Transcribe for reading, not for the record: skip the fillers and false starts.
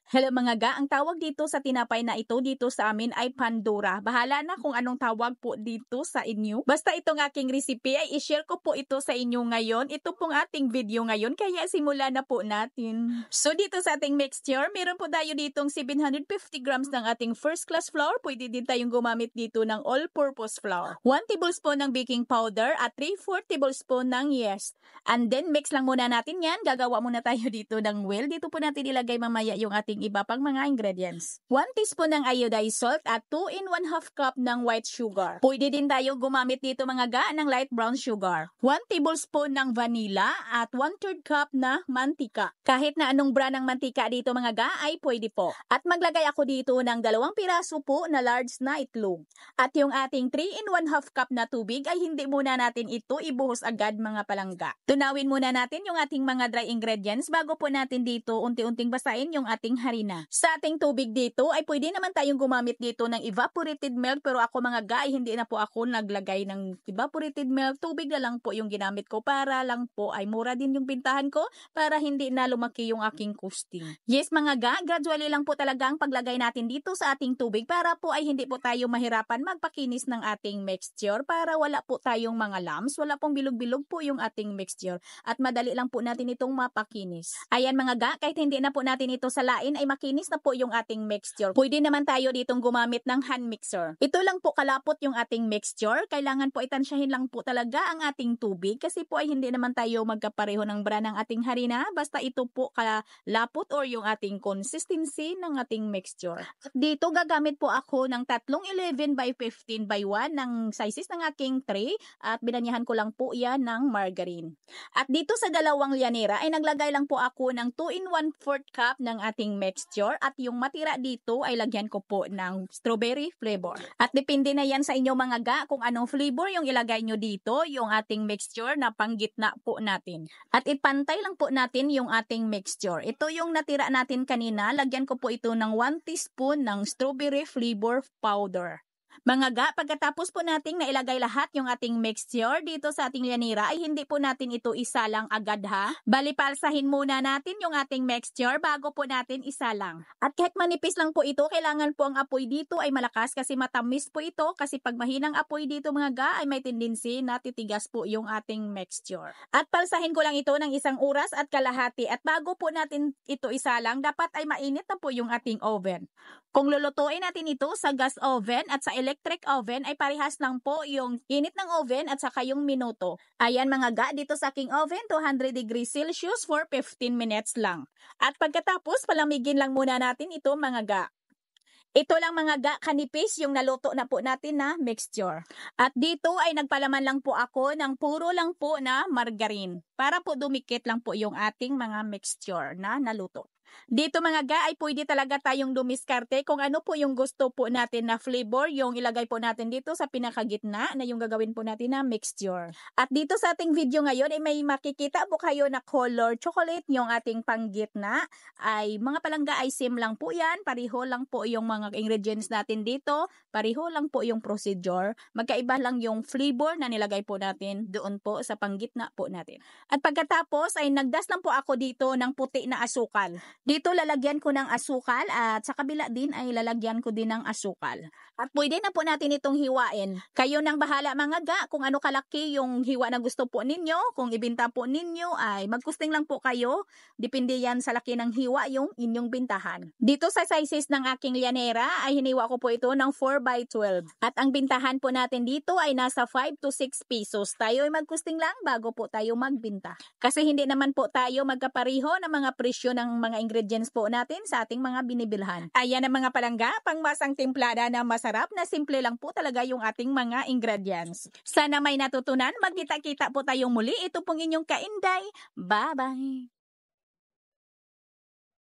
Hello mga ga, ang tawag dito sa tinapay na ito dito sa amin ay Pandora. Bahala na kung anong tawag po dito sa inyo. Basta itong aking recipe ay i-share ko po ito sa inyo ngayon. Ito pong ating video ngayon, kaya simula na po natin. So dito sa ating mixture, meron po tayo ditong 750 grams ng ating first class flour. Pwede din tayong gumamit dito ng all-purpose flour. 1 tablespoon ng baking powder at 3/4 tablespoon ng yeast. And then mix lang muna natin yan. Gagawa muna tayo dito ng well. Dito po natin ilagay mamaya yung ating iba pang mga ingredients. 1 teaspoon ng iodized salt at 2 in 1/2 cup ng white sugar. Pwede din tayo gumamit dito mga ga ng light brown sugar. 1 tablespoon ng vanilla at 1/3 cup na mantika. Kahit na anong brand ng mantika dito mga ga ay pwede po. At maglagay ako dito ng 2 piraso po na large na itlog. At yung ating 3 in 1/2 cup na tubig ay hindi muna natin ito ibuhos agad mga palangga. Tunawin muna natin yung ating mga dry ingredients bago po natin dito unti-unting basahin yung ating harina. Sa ating tubig dito ay pwede naman tayong gumamit dito ng evaporated milk, pero ako mga ga, hindi na po ako naglagay ng evaporated milk. Tubig na lang po yung ginamit ko para lang po ay mura din yung bintahan ko para hindi na lumaki yung aking costing. Yes mga ga, gradually lang po talaga ang paglagay natin dito sa ating tubig para po ay hindi po tayo mahirapan magpakinis ng ating mixture, para wala po tayong mga lumps, wala pong bilog-bilog po yung ating mixture at madali lang po natin itong mapakinis. Ayan mga ga, kahit hindi na po natin ito salain ay makinis na po yung ating mixture. Pwede naman tayo ditong gumamit ng hand mixer. Ito lang po kalapot yung ating mixture. Kailangan po itansyahin lang po talaga ang ating tubig kasi po ay hindi naman tayo magkapareho ng brand ng ating harina. Basta ito po kalapot or yung ating consistency ng ating mixture. At dito gagamit po ako ng 3 11 by 15 by 1 ng sizes ng aking tray at binanyahan ko lang po yan ng margarine. At dito sa dalawang lyanera ay naglagay lang po ako ng 2 in 1/4 cup ng ating mixture at yung matira dito ay lagyan ko po ng strawberry flavor. At depende na yan sa inyo mga ga kung anong flavor yung ilagay nyo dito, yung ating mixture na panggitna po natin. At ipantay lang po natin yung ating mixture. Ito yung natira natin kanina, lagyan ko po ito ng 1 teaspoon ng strawberry flavor powder. Mga ga, pagkatapos po nating nailagay lahat yung ating mixture dito sa ating lyanera ay hindi po natin ito isalang agad ha. Bali palsahin muna natin yung ating mixture bago po natin isalang. At kahit manipis lang po ito, kailangan po ang apoy dito ay malakas kasi matamis po ito, kasi pag mahinang apoy dito mga ga ay may tendency na titigas po yung ating mixture. At palsahin ko lang ito ng 1 oras at kalahati at bago po natin ito isalang, dapat ay mainit na po yung ating oven. Kung lulutuin natin ito sa gas oven at sa electric oven ay parehas lang po yung init ng oven at saka yung minuto. Ayan mga ga, dito sa aking oven 200 degrees Celsius for 15 minutes lang. At pagkatapos palamigin lang muna natin ito mga ga. Ito lang mga ga, kanipis yung naluto na po natin na mixture. At dito ay nagpalaman lang po ako ng puro lang po na margarine para po dumikit lang po yung ating mga mixture na naluto. Dito mga ga ay pwede talaga tayong dumiskarte kung ano po yung gusto po natin na flavor yung ilagay po natin dito sa pinakagitna na yung gagawin po natin na mixture. At dito sa ating video ngayon ay may makikita po kayo na color chocolate yung ating panggitna. Ay mga palangga ay same lang po yan, pareho lang po yung mga ingredients natin dito, pareho lang po yung procedure, magkaiba lang yung flavor na nilagay po natin doon po sa panggitna po natin. At pagkatapos ay nagdas lang po ako dito ng puti na asukal. Dito lalagyan ko ng asukal at sa kabila din ay lalagyan ko din ng asukal. At pwede na po natin itong hiwain. Kayo nang bahala mga ga kung ano kalaki yung hiwa na gusto po ninyo. Kung ibinta po ninyo ay magkusting lang po kayo. Depende yan sa laki ng hiwa yung inyong bintahan. Dito sa sizes ng aking lyanera ay hiniwa ko po ito ng 4 by 12. At ang bintahan po natin dito ay nasa 5 to 6 pesos. Tayo ay magkusting lang bago po tayo magbinta. Kasi hindi naman po tayo magkapariho ng mga presyo ng mga ingredients po natin sa ating mga binibilhan. Ayan ang mga palangga, pangmasang timplada na masarap na simple lang po talaga yung ating mga ingredients. Sana may natutunan, magkita-kita po tayong muli. Ito pong inyong Kainday. Bye-bye!